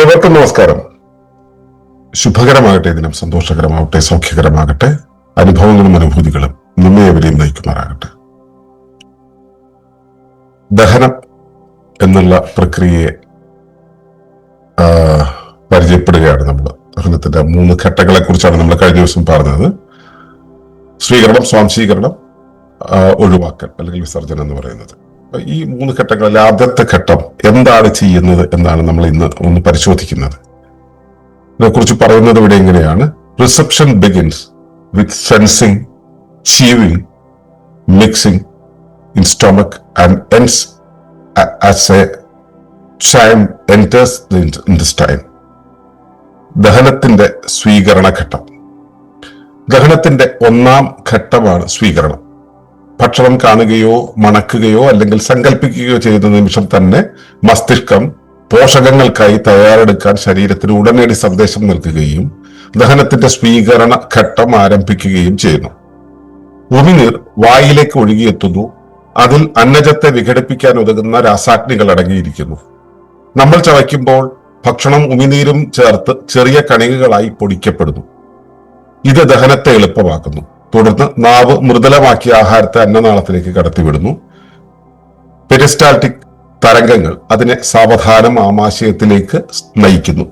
ഏവർക്കും നമസ്കാരം. ശുഭകരമാകട്ടെ, ദിനം സന്തോഷകരമാവട്ടെ, സൗഖ്യകരമാകട്ടെ, അനുഭവങ്ങളും അനുഭൂതികളും നമ്മെ എവരെയും നയിക്കുമാറാകട്ടെ. ദഹനം എന്നുള്ള പ്രക്രിയയെ പരിചയപ്പെടുകയാണ് നമ്മൾ. ദഹനത്തിന്റെ 3 ഘട്ടങ്ങളെ കുറിച്ചാണ് നമ്മൾ കഴിഞ്ഞ ദിവസം പറഞ്ഞത്. സ്വീകരണം, സ്വാംശീകരണം, ഒഴിവാക്കൽ അല്ലെങ്കിൽ വിസർജനം എന്ന് പറയുന്നത്. ഈ 3 ഘട്ടങ്ങളിൽ ആദ്യത്തെ ഘട്ടം എന്താണ് ചെയ്യുന്നത് എന്നാണ് നമ്മൾ ഇന്ന് ഒന്ന് പരിശോധിക്കുന്നത്. ഇതിനെക്കുറിച്ച് പറയുന്നത് ഇവിടെ എങ്ങനെയാണ്: reception begins with sensing, chewing, mixing in stomach and ends as a chyme enters the intestine. ദഹനത്തിന്റെ സ്വീകരണ ഘട്ടം. ദഹനത്തിന്റെ 1-ാം ഘട്ടമാണ് സ്വീകരണം. ഭക്ഷണം കാണുകയോ മണക്കുകയോ അല്ലെങ്കിൽ സങ്കല്പിക്കുകയോ ചെയ്യുന്ന നിമിഷം തന്നെ മസ്തിഷ്കം പോഷകങ്ങൾക്കായി തയ്യാറെടുക്കാൻ ശരീരത്തിന് ഉടനടി സന്ദേശം നൽകുകയും ദഹനത്തിന്റെ സ്വീകരണ ഘട്ടം ആരംഭിക്കുകയും ചെയ്യുന്നു. ഉമിനീർ വായിലേക്ക് ഒഴുകിയെത്തുന്നു. അതിൽ അന്നജത്തെ വിഘടിപ്പിക്കാൻ ഉതകുന്ന രാസാഗ്നികൾ അടങ്ങിയിരിക്കുന്നു. നമ്മൾ ചവയ്ക്കുമ്പോൾ ഭക്ഷണം ഉമിനീരും ചേർത്ത് ചെറിയ കണികകളായി പൊടിക്കപ്പെടുന്നു. ഇത് ദഹനത്തെ എളുപ്പമാക്കുന്നു. തുടർന്ന് നാവ് മൃദുലമാക്കിയ ആഹാരത്തെ അന്നനാളത്തിലേക്ക് കടത്തിവിടുന്നു. പെരിസ്റ്റാൾട്ടിക് തരംഗങ്ങൾ അതിനെ സാവധാനം ആമാശയത്തിലേക്ക് നയിക്കുന്നു.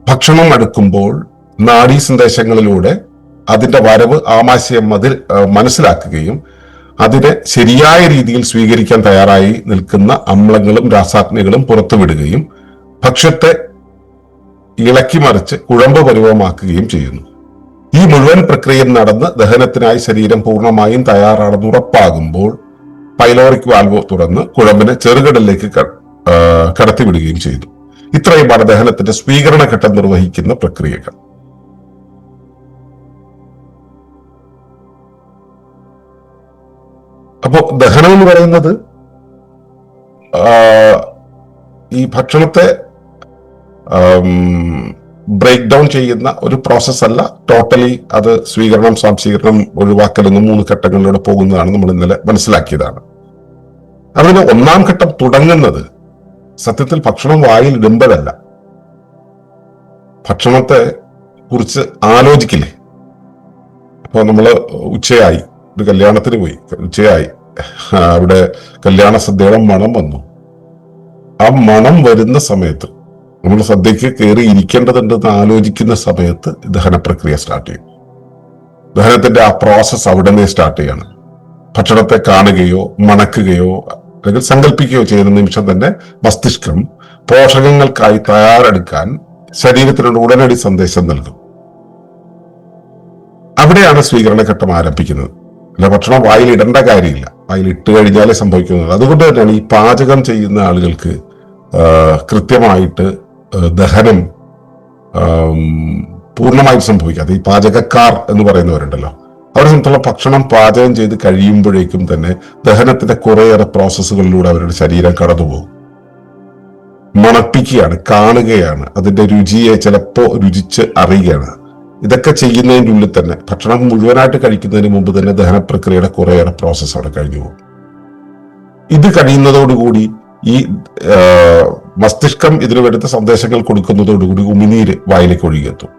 ഭക്ഷണം അടുക്കുമ്പോൾ നാഡീ സന്ദേശങ്ങളിലൂടെ അതിന്റെ വരവ് ആമാശയം മനസ്സിലാക്കുകയും അതിനെ ശരിയായ രീതിയിൽ സ്വീകരിക്കാൻ തയ്യാറായി നിൽക്കുന്ന അമ്ലങ്ങളും രാസാഗ്നികളും പുറത്തുവിടുകയും ഭക്ഷ്യത്തെ ഇളക്കി മറിച്ച് കുഴമ്പ് പരുവമാക്കുകയും ചെയ്യുന്നു. ഈ മുഴുവൻ പ്രക്രിയയും നടന്ന് ദഹനത്തിനായി ശരീരം പൂർണ്ണമായും തയ്യാറാണെന്ന് ഉറപ്പാകുമ്പോൾ പൈലോറിക് വാൽവ് തുറന്ന് കുഴമ്പിനെ ചെറുകടലിലേക്ക് കടത്തിവിടുകയും ചെയ്തു. ഇത്രയുമാണ് ദഹനത്തിന്റെ സ്വീകരണ ഘട്ടം നിർവഹിക്കുന്ന പ്രക്രിയകൾ. അപ്പോ ദഹനം എന്ന് പറയുന്നത് ഈ ഭക്ഷണത്തെ ബ്രേക്ക് ഡൗൺ ചെയ്യുന്ന ഒരു പ്രോസസ് അല്ല. ടോട്ടലി അത് സ്വീകരണം, സ്വാംശീകരണം, ഒഴിവാക്കൽ എന്ന 3 ഘട്ടങ്ങളിലൂടെ പോകുന്നതാണ്. നമ്മൾ ഇന്നലെ മനസ്സിലാക്കിയതാണ്. അതിന് 1-ാം ഘട്ടം തുടങ്ങുന്നത് സത്യത്തിൽ ഭക്ഷണം വായിൽ ഇടുമ്പോഴല്ല. ഭക്ഷണത്തെ കുറിച്ച് ആലോചിക്കില്ലേ? അപ്പൊ നമ്മള് ഉച്ചയായി, ഒരു കല്യാണത്തിന് പോയി, ഉച്ചയായി, അവിടെ കല്യാണ സദ്യയുടെ മണം വന്നു. ആ മണം വരുന്ന സമയത്ത് നമ്മൾ സദ്യക്ക് കയറി ഇരിക്കേണ്ടതുണ്ടെന്ന് ആലോചിക്കുന്ന സമയത്ത് ദഹന പ്രക്രിയ സ്റ്റാർട്ട് ചെയ്യും. ദഹനത്തിന്റെ ആ പ്രോസസ് അവിടെ നിന്ന് സ്റ്റാർട്ട് ചെയ്യാണ്. ഭക്ഷണത്തെ കാണുകയോ മണക്കുകയോ അല്ലെങ്കിൽ സങ്കല്പിക്കുകയോ ചെയ്യുന്ന നിമിഷം തന്നെ മസ്തിഷ്കം പോഷകങ്ങൾക്കായി തയ്യാറെടുക്കാൻ ശരീരത്തിനോട് ഉടനടി സന്ദേശം നൽകും. അവിടെയാണ് സ്വീകരണ ഘട്ടം ആരംഭിക്കുന്നത്. അല്ല, ഭക്ഷണം വായിൽ ഇടേണ്ട കാര്യമില്ല, വായിൽ ഇട്ട് കഴിഞ്ഞാലേ സംഭവിക്കുന്നത്. അതുകൊണ്ട് തന്നെയാണ് ഈ പാചകം ചെയ്യുന്ന ആളുകൾക്ക് കൃത്യമായിട്ട് ദഹനം പൂർണ്ണമായും സംഭവിക്കാതെ, ഈ പാചകക്കാർ എന്ന് പറയുന്നവരുണ്ടല്ലോ, അവരെ സംബന്ധിച്ചുള്ള ഭക്ഷണം പാചകം ചെയ്ത് കഴിയുമ്പോഴേക്കും തന്നെ ദഹനത്തിന്റെ കുറേയേറെ പ്രോസസ്സുകളിലൂടെ അവരുടെ ശരീരം കടന്നുപോകും. മണപ്പിക്കുകയാണ്, കാണുകയാണ്, അതിന്റെ രുചിയെ ചിലപ്പോ രുചിച്ച് അറിയുകയാണ്. ഇതൊക്കെ ചെയ്യുന്നതിൻ്റെ ഉള്ളിൽ തന്നെ ഭക്ഷണം മുഴുവനായിട്ട് കഴിക്കുന്നതിന് മുമ്പ് തന്നെ ദഹന പ്രക്രിയയുടെ കുറേയേറെ പ്രോസസ്സ് അവിടെ കഴിഞ്ഞു പോകും. ഇത് കഴിയുന്നതോടുകൂടി ഈ മസ്തിഷ്കം ഇതിനു വേണ്ടുന്ന സന്ദേശങ്ങൾ കൊടുക്കുന്നതോടുകൂടി ഉമിനീര് വായിലേക്ക് ഒഴുകിയെത്തും.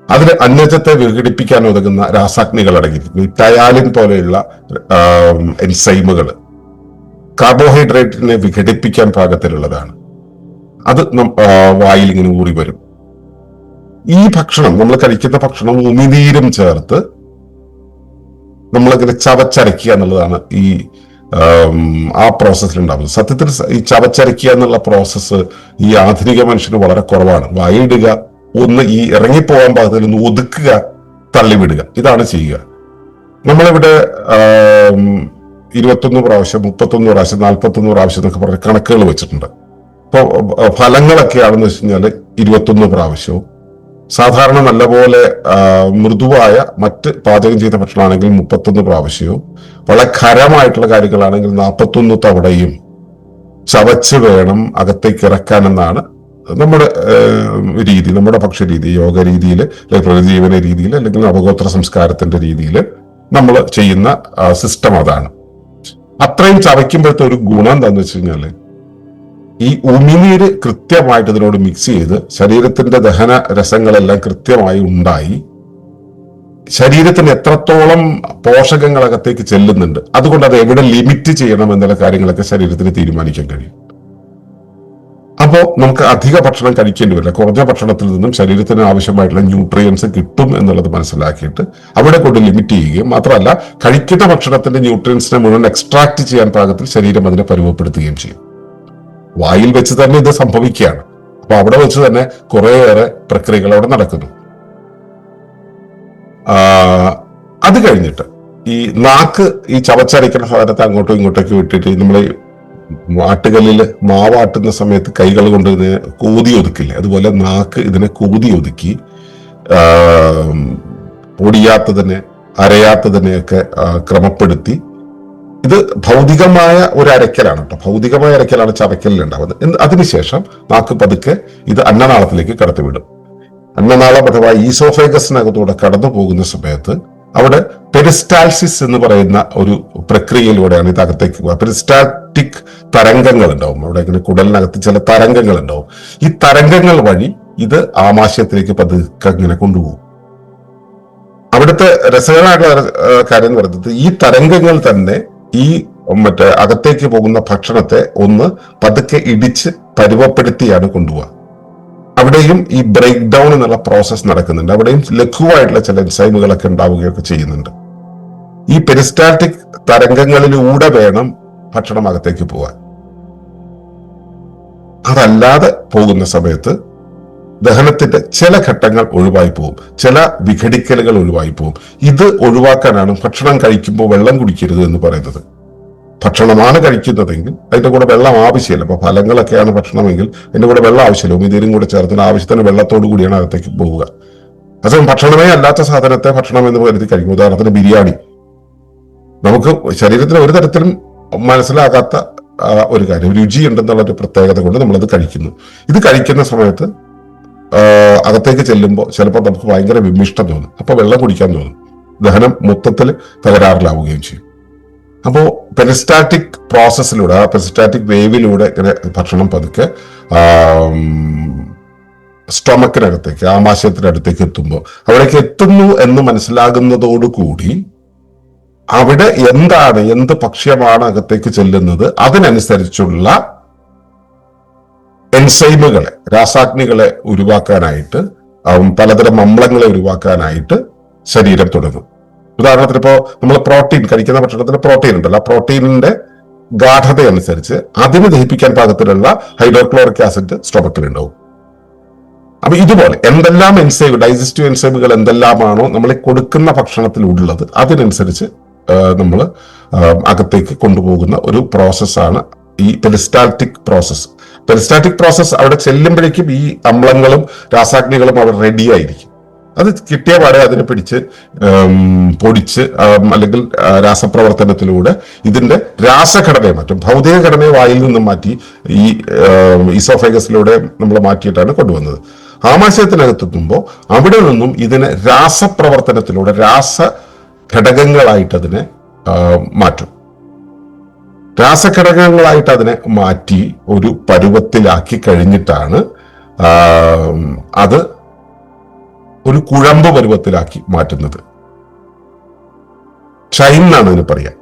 അതിന് അന്നജത്തെ വിഘടിപ്പിക്കാൻ ഉതകുന്ന രാസാഗ്നികൾ അടങ്ങിയിരിക്കുന്നു. ഈ ടയാലിൻ പോലെയുള്ള എൻസൈമുകൾ കാർബോഹൈഡ്രേറ്റിനെ വിഘടിപ്പിക്കാൻ പാകത്തിലുള്ളതാണ്. അത് വായിൽ ഇങ്ങനെ ഊറി വരും. ഈ ഭക്ഷണം, നമ്മൾ കഴിക്കുന്ന ഭക്ഷണം ഉമിനീരും ചേർത്ത് നമ്മളിങ്ങനെ ചവച്ചരയ്ക്കുക എന്നുള്ളതാണ് ഈ ആ പ്രോസസ്സിൽ ഉണ്ടാവുന്നത്. സത്യത്തിൽ ഈ ചവച്ചരയ്ക്കുക എന്നുള്ള പ്രോസസ്സ് ഈ ആധുനിക മനുഷ്യന് വളരെ കുറവാണ്. വായിടുക, ഒന്ന് ഈ ഇറങ്ങിപ്പോകാൻ പാകത്തിൽ ഒന്ന് ഒതുക്കുക, തള്ളിവിടുക, ഇതാണ് ചെയ്യുക. നമ്മളിവിടെ 21 പ്രാവശ്യം, 31 പ്രാവശ്യം, 41 പ്രാവശ്യം എന്നൊക്കെ പറഞ്ഞ കണക്കുകൾ വെച്ചിട്ടുണ്ട്. ഇപ്പൊ ഫലങ്ങളൊക്കെയാണെന്ന് വെച്ച് കഴിഞ്ഞാൽ 21 പ്രാവശ്യവും, സാധാരണ നല്ലപോലെ മൃദുവായ മറ്റ് പാചകം ചെയ്ത ഭക്ഷണമാണെങ്കിൽ 31 പ്രാവശ്യവും, വളരെ ഖരമായിട്ടുള്ള കാര്യങ്ങളാണെങ്കിൽ 41 തവണയും ചവച്ച് വേണം അകത്തേക്ക് ഇറക്കാനെന്നാണ് നമ്മുടെ രീതി, നമ്മുടെ ഭക്ഷ്യരീതി, യോഗ രീതിയിൽ, അല്ലെങ്കിൽ പ്രതിജീവന രീതിയിൽ, അല്ലെങ്കിൽ നവഗോത്ര സംസ്കാരത്തിന്റെ രീതിയിൽ നമ്മൾ ചെയ്യുന്ന സിസ്റ്റം അതാണ്. അത്രയും ചവയ്ക്കുമ്പോഴത്തെ ഒരു ഗുണം എന്താന്ന് വെച്ച് കഴിഞ്ഞാല് ഈ ഉമിനീര് കൃത്യമായിട്ട് ഇതിനോട് മിക്സ് ചെയ്ത് ശരീരത്തിന്റെ ദഹന രസങ്ങളെല്ലാം കൃത്യമായി ഉണ്ടായി ശരീരത്തിന് എത്രത്തോളം പോഷകങ്ങൾ അകത്തേക്ക് ചെല്ലുന്നുണ്ട്, അതുകൊണ്ട് അത് എവിടെ ലിമിറ്റ് ചെയ്യണം എന്നുള്ള കാര്യങ്ങളൊക്കെ ശരീരത്തിന് തീരുമാനിക്കാൻ കഴിയും. അപ്പോ നമുക്ക് അധിക ഭക്ഷണം കഴിക്കേണ്ടി വരില്ല. കുറഞ്ഞ ഭക്ഷണത്തിൽ നിന്നും ശരീരത്തിന് ആവശ്യമായിട്ടുള്ള ന്യൂട്രിയൻസ് കിട്ടും എന്നുള്ളത് മനസ്സിലാക്കിയിട്ട് അവിടെ കൊണ്ട് ലിമിറ്റ് ചെയ്യുകയും മാത്രമല്ല കഴിക്കുന്ന ഭക്ഷണത്തിന്റെ ന്യൂട്രിയൻസിനെ മുഴുവൻ എക്സ്ട്രാക്ട് ചെയ്യാൻ പാകത്തിൽ ശരീരം അതിനെ പരുവപ്പെടുത്തുകയും ചെയ്യും. വായിൽ വെച്ച് തന്നെ ഇത് സംഭവിക്കുകയാണ്. അപ്പൊ അവിടെ വെച്ച് തന്നെ കുറേയേറെ പ്രക്രിയകൾ അവിടെ നടക്കുന്നു. അത് കഴിഞ്ഞിട്ട് ഈ നാക്ക് ഈ ചവച്ചരയ്ക്കുന്ന സാധനത്തെ അങ്ങോട്ടും ഇങ്ങോട്ടേക്ക് വിട്ടിട്ട് നമ്മൾ ആട്ടുകല്ലില് മാവാട്ടുന്ന സമയത്ത് കൈകൾ കൊണ്ട് ഇതിനെ കൂതി ഒതുക്കില്ലേ, അതുപോലെ നാക്ക് ഇതിനെ കൂതി ഒതുക്കി പൊടിയാത്തതിനെ അരയാത്തതിനെയൊക്കെ ക്രമപ്പെടുത്തി. ഇത് ഭൗതികമായ ഒരു അരക്കലാണ് കേട്ടോ, ഭൗതികമായ അരക്കലാണ് ചവയ്ക്കലിലുണ്ടാവുന്നത്. അതിനുശേഷം നാക്ക് പതുക്കെ ഇത് അന്നനാളത്തിലേക്ക് കടത്തിവിടും. അന്നനാളം അഥവാ ഈസോഫേഗസിനകത്തൂടെ കടന്നു പോകുന്ന സമയത്ത് അവിടെ പെരിസ്റ്റാൾസിസ് എന്ന് പറയുന്ന ഒരു പ്രക്രിയയിലൂടെയാണ് ഇത് അകത്തേക്ക് പോകുക. പെരിസ്റ്റാറ്റിക് തരംഗങ്ങൾ ഉണ്ടാവും അവിടെ, ഇങ്ങനെ കുടലിനകത്ത് ചില തരംഗങ്ങൾ ഉണ്ടാവും. ഈ തരംഗങ്ങൾ വഴി ഇത് ആമാശയത്തിലേക്ക് പതുക്കെ ഇങ്ങനെ കൊണ്ടുപോകും. അവിടുത്തെ രസകരമായിട്ടുള്ള കാര്യം എന്ന് പറയുന്നത് ഈ തരംഗങ്ങൾ തന്നെ ഈ അകത്തേക്ക് പോകുന്ന ഭക്ഷണത്തെ ഒന്ന് പതുക്കെ ഇടിച്ച് പരുവപ്പെടുത്തിയാണ് കൊണ്ടുപോവുക. അവിടെയും ഈ ബ്രേക്ക് ഡൗൺ എന്നുള്ള പ്രോസസ് നടക്കുന്നുണ്ട്. അവിടെയും ലഘുവായിട്ടുള്ള ചില എൻസൈമുകളൊക്കെ ഉണ്ടാവുകയൊക്കെ ചെയ്യുന്നുണ്ട്. ഈ പെരിസ്റ്റാറ്റിക് തരംഗങ്ങളിലൂടെ വേണം ഭക്ഷണം അകത്തേക്ക് പോകാൻ. അതല്ലാതെ പോകുന്ന സമയത്ത് ദഹനത്തിന്റെ ചില ഘട്ടങ്ങൾ ഒഴിവായി പോകും, ചില വിഘടിക്കലുകൾ ഒഴിവായി പോകും. ഇത് ഒഴിവാക്കാനാണ് ഭക്ഷണം കഴിക്കുമ്പോൾ വെള്ളം കുടിക്കരുത് എന്ന് പറയുന്നത്. ഭക്ഷണമാണ് കഴിക്കുന്നതെങ്കിൽ അതിന്റെ കൂടെ വെള്ളം ആവശ്യമില്ല. അപ്പൊ ഫലങ്ങളൊക്കെയാണ് ഭക്ഷണമെങ്കിൽ അതിന്റെ കൂടെ വെള്ളം ആവശ്യമില്ല. ഉമിനീരും കൂടെ ചേർത്തിന് ആവശ്യത്തിന് വെള്ളത്തോടു കൂടിയാണ് അകത്തേക്ക് പോവുക. അതേസമയം ഭക്ഷണമേ അല്ലാത്ത സാധനത്തെ ഭക്ഷണം എന്ന് കരുതി കഴിക്കും. ഉദാഹരണത്തിന് ബിരിയാണി, നമുക്ക് ശരീരത്തിന് ഒരു തരത്തിലും മനസ്സിലാകാത്ത ഒരു കാര്യം, രുചി ഉണ്ടെന്നുള്ള ഒരു പ്രത്യേകത കൊണ്ട് നമ്മളത് കഴിക്കുന്നു. ഇത് കഴിക്കുന്ന സമയത്ത് അകത്തേക്ക് ചെല്ലുമ്പോൾ ചിലപ്പോൾ നമുക്ക് ഭയങ്കര വിമിഷ്ടം തോന്നും. അപ്പൊ വെള്ളം കുടിക്കാൻ തോന്നും. ദഹനം മൊത്തത്തിൽ തകരാറിലാവുകയും ചെയ്യും. അപ്പോ പെരിസ്റ്റാറ്റിക് പ്രോസസ്സിലൂടെ, ആ പെരിസ്റ്റാറ്റിക് വേവിലൂടെ ഇങ്ങനെ ഭക്ഷണം പതുക്കെ സ്റ്റൊമക്കിനകത്തേക്ക്, ആമാശയത്തിനടുത്തേക്ക് എത്തുമ്പോൾ, അവിടേക്ക് എത്തുന്നു എന്ന് മനസ്സിലാകുന്നതോടുകൂടി അവിടെ എന്ത് ഭക്ഷ്യമാണ് അകത്തേക്ക് ചെല്ലുന്നത് അതിനനുസരിച്ചുള്ള എൻസൈമുകളെ, രാസാഗ്നികളെ ഉരുവാക്കാനായിട്ട്, പലതരം അമ്ലങ്ങളെ ഉരുവാക്കാനായിട്ട് ശരീരം തുടങ്ങും. ഉദാഹരണത്തിന് ഇപ്പോ നമ്മൾ പ്രോട്ടീൻ കഴിക്കുന്ന ഭക്ഷണത്തിന് പ്രോട്ടീൻ ഉണ്ടല്ലോ, ആ പ്രോട്ടീനിന്റെ ഗാഠത അനുസരിച്ച് അതിന് ദഹിപ്പിക്കാൻ പാകത്തിലുള്ള ഹൈഡ്രോക്ലോറിക് ആസിഡ് സ്റ്റൊമക്കിൽ ഉണ്ടാവും. അപ്പൊ ഇതുപോലെ എന്തെല്ലാം എൻസൈം, ഡൈജസ്റ്റീവ് എൻസൈമുകൾ എന്തെല്ലാമാണോ നമ്മൾ കൊടുക്കുന്ന ഭക്ഷണത്തിൽ ഉള്ളത് അതിനനുസരിച്ച് നമ്മൾ അകത്തേക്ക് കൊണ്ടുപോകുന്ന ഒരു പ്രോസസ്സാണ് ഈ പെരിസ്റ്റാൾട്ടിക് പ്രോസസ്സ്. പെരിസ്റ്റാറ്റിക് പ്രോസസ്സ് അവിടെ ചെല്ലുമ്പോഴേക്കും ഈ അമ്ലങ്ങളും രാസാഗ്നികളും അവിടെ റെഡി ആയിരിക്കും. അത് കിട്ടിയ പാടെ അതിനെ പിടിച്ച് പൊടിച്ച് അല്ലെങ്കിൽ രാസപ്രവർത്തനത്തിലൂടെ ഇതിന്റെ രാസഘടനയെ മാറ്റും. ഭൗതിക ഘടനയെ വായിൽ നിന്നും മാറ്റി ഈ ഈസോഫേഗസിലൂടെ നമ്മൾ മാറ്റിയിട്ടാണ് കൊണ്ടുവന്നത്. ആമാശയത്തിനകത്തെത്തുമ്പോൾ അവിടെ നിന്നും ഇതിനെ രാസപ്രവർത്തനത്തിലൂടെ രാസഘടകങ്ങളായിട്ട് അതിനെ മാറ്റും. രാസഘടകങ്ങളായിട്ട് അതിനെ മാറ്റി ഒരു പരുവത്തിലാക്കി കഴിഞ്ഞിട്ടാണ് അത് ഒരു കുഴമ്പ് പരുവത്തിലാക്കി മാറ്റുന്നത്. ഷൈൻ എന്നാണ് ഇതിന് പറയാ,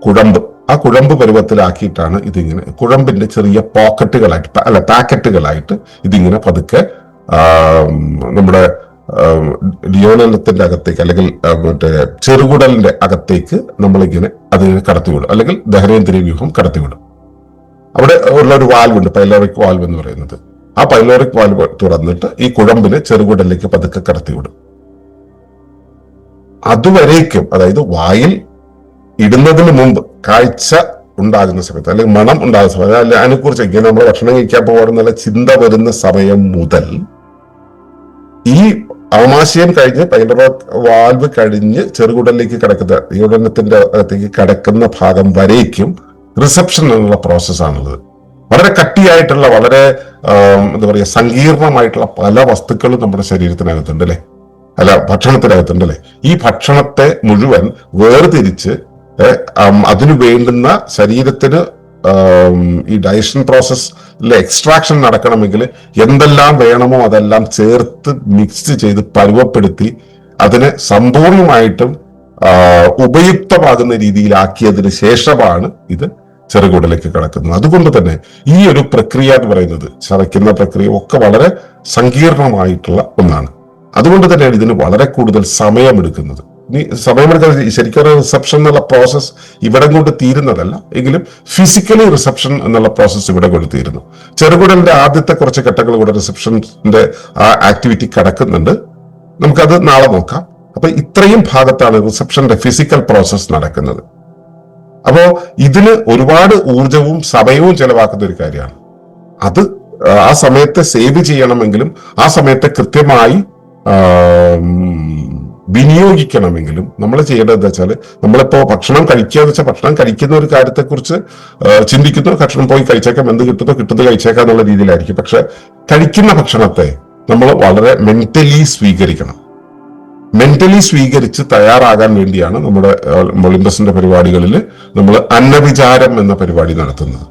കുഴമ്പ്. ആ കുഴമ്പ് പരുവത്തിലാക്കിയിട്ടാണ് ഇതിങ്ങനെ കുഴമ്പിന്റെ ചെറിയ പോക്കറ്റുകളായിട്ട് പാക്കറ്റുകളായിട്ട് ഇതിങ്ങനെ പതുക്കെ നമ്മുടെ ലിയോണലത്തിന്റെ അകത്തേക്ക് അല്ലെങ്കിൽ ചെറുകുടലിന്റെ അകത്തേക്ക് നമ്മളിങ്ങനെ അതിനെ കടത്തിവിടും, അല്ലെങ്കിൽ ദഹനേന്ദ്രിയ വ്യൂഹം കടത്തിവിടും. അവിടെ ഉള്ള ഒരു വാൽവ് ഉണ്ട്, പൈലോറിക് വാൽവ് എന്ന് പറയുന്നത്. ആ പൈലോറിക് വാൽവ് തുറന്നിട്ട് ഈ കുഴമ്പിനെ ചെറുകുടലിലേക്ക് പതുക്കെ കടത്തിവിടും. അതുവരേക്കും, അതായത് വായിൽ ഇടുന്നതിന് മുമ്പ്, കാഴ്ച ഉണ്ടാകുന്ന സമയത്ത് അല്ലെങ്കിൽ മണം ഉണ്ടാകുന്ന സമയത്ത്, അല്ലെ അതിനെക്കുറിച്ച് ഇങ്ങനെ നമ്മൾ ഭക്ഷണം കഴിക്കാൻ പോകാറുള്ള ചിന്ത വരുന്ന സമയം മുതൽ ഈ ആമാശയം കഴിഞ്ഞ് പൈലോറിക് വാൽവ് കഴിഞ്ഞ് ചെറുകുടലിലേക്ക് കിടക്കുന്ന, യൂറിനത്തിന്റെ അകത്തേക്ക് കിടക്കുന്ന ഭാഗം വരേക്കും റിസപ്ഷൻ എന്നുള്ള പ്രോസസ്സാണുള്ളത്. വളരെ കട്ടിയായിട്ടുള്ള, വളരെ എന്താ പറയുക, സങ്കീർണമായിട്ടുള്ള പല വസ്തുക്കളും നമ്മുടെ ശരീരത്തിനകത്തുണ്ട് അല്ലെ, ഭക്ഷണത്തിനകത്തുണ്ട് അല്ലെ. ഈ ഭക്ഷണത്തെ മുഴുവൻ വേർതിരിച്ച് അതിനു വേണ്ടുന്ന ശരീരത്തിന് ഈ ഡൈജഷൻ പ്രോസസ്സിലെ എക്സ്ട്രാക്ഷൻ നടക്കണമെങ്കിൽ എന്തെല്ലാം വേണമോ അതെല്ലാം ചേർത്ത് മിക്സ് ചെയ്ത് പരുവപ്പെടുത്തി അതിനെ സമ്പൂർണമായിട്ടും ഉപയുക്തമാകുന്ന രീതിയിലാക്കിയതിന് ശേഷമാണ് ഇത് ചെറുകുടലേക്ക് കടക്കുന്നത്. അതുകൊണ്ട് തന്നെ ഈ ഒരു പ്രക്രിയ എന്ന് പറയുന്നത്, ചവയ്ക്കുന്ന പ്രക്രിയ ഒക്കെ വളരെ സങ്കീർണമായിട്ടുള്ള ഒന്നാണ്. അതുകൊണ്ട് തന്നെയാണ് ഇതിന് വളരെ കൂടുതൽ സമയമെടുക്കുന്നത്. ഇനി സമയമെടുക്കാൻ ശരിക്കും റിസപ്ഷൻ എന്നുള്ള പ്രോസസ്സ് ഇവിടെ കൊണ്ട് തീരുന്നതല്ല, എങ്കിലും ഫിസിക്കലി റിസപ്ഷൻ എന്നുള്ള പ്രോസസ്സ് ഇവിടെ കൊണ്ട് തീരുന്നു. ചെറുകുടലിന്റെ ആദ്യത്തെ കുറച്ച് ഘട്ടങ്ങൾ കൂടെ റിസപ്ഷന്റെ ആ ആക്ടിവിറ്റി കിടക്കുന്നുണ്ട്. നമുക്കത് നാളെ നോക്കാം. അപ്പൊ ഇത്രയും ഭാഗത്താണ് റിസപ്ഷന്റെ ഫിസിക്കൽ പ്രോസസ്സ് നടക്കുന്നത്. അപ്പോ ഇതിന് ഒരുപാട് ഊർജവും സമയവും ചെലവാക്കുന്ന ഒരു കാര്യമാണ്. അത് ആ സമയത്തെ സേവ് ചെയ്യണമെങ്കിലും ആ സമയത്തെ കൃത്യമായി വിനിയോഗിക്കണമെങ്കിലും നമ്മൾ ചെയ്യേണ്ടത് എന്താ വെച്ചാൽ, നമ്മളിപ്പോ ഭക്ഷണം കഴിക്കുക എന്ന് വെച്ചാൽ ഭക്ഷണം കഴിക്കുന്ന ഒരു കാര്യത്തെക്കുറിച്ച് ചിന്തിക്കുന്നു. ഭക്ഷണം പോയി കഴിച്ചേക്കാം, എന്ത് കിട്ടുന്നത് കഴിച്ചേക്കാം എന്നുള്ള രീതിയിലായിരിക്കും. പക്ഷെ കഴിക്കുന്ന ഭക്ഷണത്തെ നമ്മൾ വളരെ മെന്റലി സ്വീകരിക്കണം. മെന്റലി സ്വീകരിച്ച് തയ്യാറാകാൻ വേണ്ടിയാണ് നമ്മുടെ ഒളിമ്പസിന്റെ പരിപാടികളിൽ നമ്മൾ അന്നവിചാരം എന്ന പരിപാടി നടത്തുന്നത്.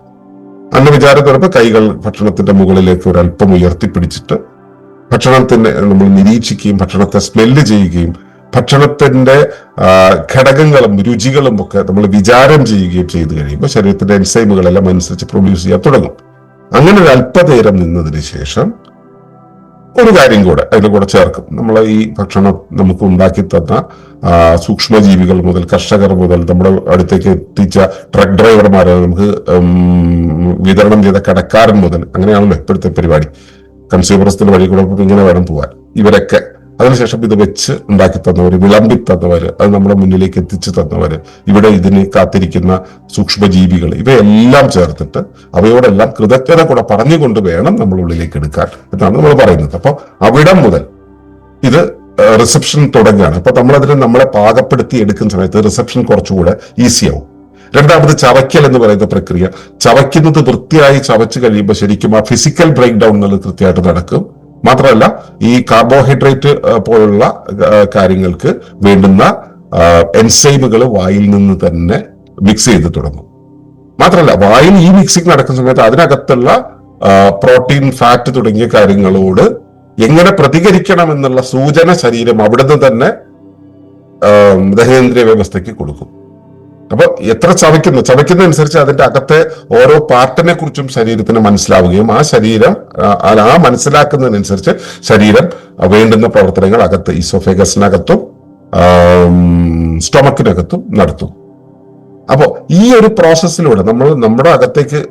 അന്നവിചാരം പറയുമ്പോൾ കൈകൾ ഭക്ഷണത്തിന്റെ മുകളിലേക്ക് ഒരല്പം ഉയർത്തിപ്പിടിച്ചിട്ട് ഭക്ഷണത്തിന്റെ നമ്മൾ നിരീക്ഷിക്കുകയും ഭക്ഷണത്തെ സ്മെല്ല് ചെയ്യുകയും ഭക്ഷണത്തിന്റെ ഘടകങ്ങളും രുചികളും ഒക്കെ നമ്മൾ വിചാരം ചെയ്യുകയും ചെയ്തു കഴിയുമ്പോൾ ശരീരത്തിന്റെ എൻസൈമുകളെല്ലാം അനുസരിച്ച് പ്രൊഡ്യൂസ് ചെയ്യാൻ തുടങ്ങും. അങ്ങനെ ഒരു അല്പനേരം നിന്നതിന് ശേഷം ഒരു കാര്യം കൂടെ അതിന്റെ കൂടെ ചേർക്കും. നമ്മൾ ഈ ഭക്ഷണം നമുക്ക് ഉണ്ടാക്കി തന്ന സൂക്ഷ്മജീവികൾ മുതൽ കർഷകർ മുതൽ നമ്മുടെ അടുത്തേക്ക് എത്തിച്ച ട്രക്ക് ഡ്രൈവർമാർ, നമുക്ക് വിതരണം ചെയ്ത കടക്കാരൻ മുതൽ, അങ്ങനെയാണല്ലോ ഇപ്പോഴത്തെ പരിപാടി. കൺസ്യൂമറിസത്തിന്റെ വഴി കൂടെ ഇങ്ങനെ വേണം പോവാൻ. ഇവരൊക്കെ അതിനുശേഷം ഇത് വെച്ച് ഉണ്ടാക്കി തന്നവര്, വിളമ്പി തന്നവര്, അത് നമ്മുടെ മുന്നിലേക്ക് എത്തിച്ചു തന്നവര്, ഇവിടെ ഇതിന് കാത്തിരിക്കുന്ന സൂക്ഷ്മജീവികൾ, ഇവയെല്ലാം ചേർത്തിട്ട് അവയോടെല്ലാം കൃതജ്ഞത കൂടെ പറഞ്ഞുകൊണ്ട് വേണം നമ്മൾ ഉള്ളിലേക്ക് എടുക്കാൻ എന്നാണ് നമ്മൾ പറയുന്നത്. അപ്പൊ അവിടം മുതൽ ഇത് റിസപ്ഷൻ തുടങ്ങുകയാണ്. അപ്പൊ നമ്മളതിനെ നമ്മളെ പാകപ്പെടുത്തി എടുക്കുന്ന സമയത്ത് റിസപ്ഷൻ കുറച്ചുകൂടെ ഈസിയാവും. രണ്ടാമത് ചവയ്ക്കൽ എന്ന് പറയുന്ന പ്രക്രിയ, ചവയ്ക്കുന്നത് വൃത്തിയായി ചവച്ച് കഴിയുമ്പോൾ ശരിക്കും ആ ഫിസിക്കൽ ബ്രേക്ക് ഡൗൺ എന്നുള്ളത് കൃത്യമായിട്ട് നടക്കും. മാത്രമല്ല ഈ കാർബോഹൈഡ്രേറ്റ് പോലുള്ള കാര്യങ്ങൾക്ക് വേണ്ടുന്ന എൻസൈമുകൾ വായിൽ നിന്ന് തന്നെ മിക്സ് ചെയ്ത് തുടങ്ങും. മാത്രമല്ല വായിൽ ഈ മിക്സിംഗ് നടക്കുന്ന സമയത്ത് അതിനകത്തുള്ള പ്രോട്ടീൻ, ഫാറ്റ് തുടങ്ങിയ കാര്യങ്ങളോട് എങ്ങനെ പ്രതികരിക്കണം എന്നുള്ള സൂചന ശരീരം അവിടുന്ന് തന്നെ ദഹനേന്ദ്രിയ വ്യവസ്ഥയ്ക്ക് കൊടുക്കും. അപ്പൊ എത്ര ചവയ്ക്കുന്നതനുസരിച്ച് അതിന്റെ അകത്തെ ഓരോ പാർട്ടിനെ കുറിച്ചും ശരീരത്തിന് മനസ്സിലാവുകയും ആ ശരീരം ആ മനസ്സിലാക്കുന്നതിനനുസരിച്ച് ശരീരം വേണ്ടുന്ന പ്രവർത്തനങ്ങൾ അകത്ത് ഈസോഫേഗസിനകത്തും സ്റ്റൊമക്കിനകത്തും നടത്തും. അപ്പോ ഈ ഒരു പ്രോസസ്സിലൂടെ നമ്മൾ നമ്മുടെ അകത്തേക്ക്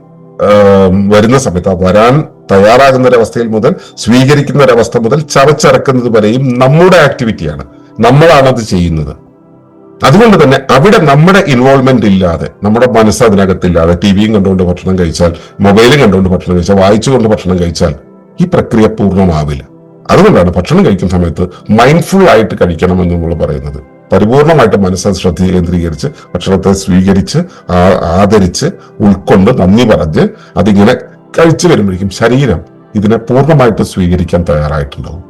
വരുന്ന സമയത്ത് വരാൻ തയ്യാറാകുന്ന ഒരവസ്ഥയിൽ മുതൽ സ്വീകരിക്കുന്ന ഒരവസ്ഥ മുതൽ ചവച്ചിറക്കുന്നത് വരെയും നമ്മുടെ ആക്ടിവിറ്റിയാണ്, നമ്മളാണത് ചെയ്യുന്നത്. അതുകൊണ്ട് തന്നെ അവിടെ നമ്മുടെ ഇൻവോൾവ്മെന്റ് ഇല്ലാതെ, നമ്മുടെ മനസ്സ് അതിനകത്തില്ലാതെ ടി വിയും കണ്ടുകൊണ്ട് ഭക്ഷണം കഴിച്ചാൽ, മൊബൈലും കണ്ടുകൊണ്ട് ഭക്ഷണം കഴിച്ചാൽ, വായിച്ചുകൊണ്ട് ഭക്ഷണം കഴിച്ചാൽ ഈ പ്രക്രിയ പൂർണ്ണമാവില്ല. അതുകൊണ്ടാണ് ഭക്ഷണം കഴിക്കുന്ന സമയത്ത് മൈൻഡ്ഫുൾ ആയിട്ട് കഴിക്കണമെന്ന് നമ്മൾ പറയുന്നത്. പരിപൂർണമായിട്ട് മനസ്സ് ശ്രദ്ധ കേന്ദ്രീകരിച്ച് ഭക്ഷണത്തെ സ്വീകരിച്ച് ആദരിച്ച് ഉൾക്കൊണ്ട് നന്ദി പറഞ്ഞ് അതിങ്ങനെ കഴിച്ചു വരുമ്പോഴേക്കും ശരീരം ഇതിനെ പൂർണ്ണമായിട്ട് സ്വീകരിക്കാൻ തയ്യാറായിട്ടുണ്ടാവും.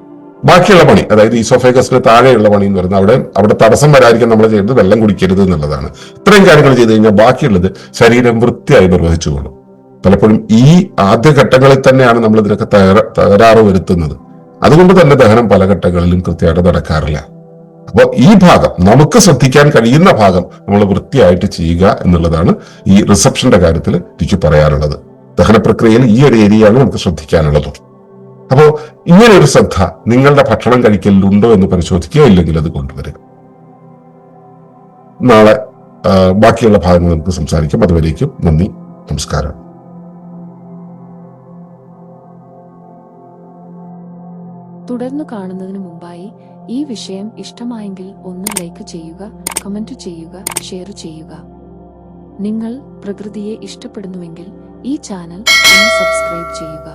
ബാക്കിയുള്ള പണി, അതായത് ഈസോഫേഗസിന് താഴെയുള്ള പണി എന്ന് പറയുന്നത് അവിടെ തടസ്സം വരാതിരിക്കാൻ നമ്മൾ ചെയ്യുന്നത് വെള്ളം കുടിക്കരുത് എന്നുള്ളതാണ്. ഇത്രയും കാര്യങ്ങൾ ചെയ്ത് കഴിഞ്ഞാൽ ബാക്കിയുള്ളത് ശരീരം വൃത്തിയായി നിർവഹിച്ചുകൊള്ളും. പലപ്പോഴും ഈ ആദ്യഘട്ടങ്ങളിൽ തന്നെയാണ് നമ്മൾ ഇതിനൊക്കെ തകരാറ് വരുത്തുന്നത്. അതുകൊണ്ട് തന്നെ ദഹനം പല ഘട്ടങ്ങളിലും കൃത്യമായിട്ട് നടക്കാറില്ല. അപ്പോൾ ഈ ഭാഗം, നമുക്ക് ശ്രദ്ധിക്കാൻ കഴിയുന്ന ഭാഗം നമ്മൾ വൃത്തിയായിട്ട് ചെയ്യുക എന്നുള്ളതാണ് ഈ റിസപ്ഷന്റെ കാര്യത്തിൽ എനിക്ക് പറയാനുള്ളത്. ദഹന പ്രക്രിയയിൽ ഈ ഒരു ഏരിയയാണ് നമുക്ക് ശ്രദ്ധിക്കാനുള്ളത്. അപ്പോ ഇങ്ങനെ ഒരു ശ്രദ്ധ നിങ്ങളുടെ ഭക്ഷണം കഴിക്കലുണ്ടോ എന്ന് പരിശോധിക്കുക, ഇല്ലെങ്കിൽ അത് കൊണ്ടുവരിക. നാളെ ബാക്കിയുള്ള ഭാഗങ്ങൾ നമുക്ക് സംസാരിക്കാം. അതുവരേക്കും നന്ദി, നമസ്കാരം. തുടർന്ന് കാണുന്നതിന് മുമ്പായി ഈ വിഷയം ഇഷ്ടമായെങ്കിൽ ഒന്ന് ലൈക്ക് ചെയ്യുക, കമന്റ് ചെയ്യുക, ഷെയർ ചെയ്യുക. നിങ്ങൾ പ്രകൃതിയെ ഇഷ്ടപ്പെടുന്നുവെങ്കിൽ ഈ ചാനൽ ഒന്ന് സബ്സ്ക്രൈബ് ചെയ്യുക.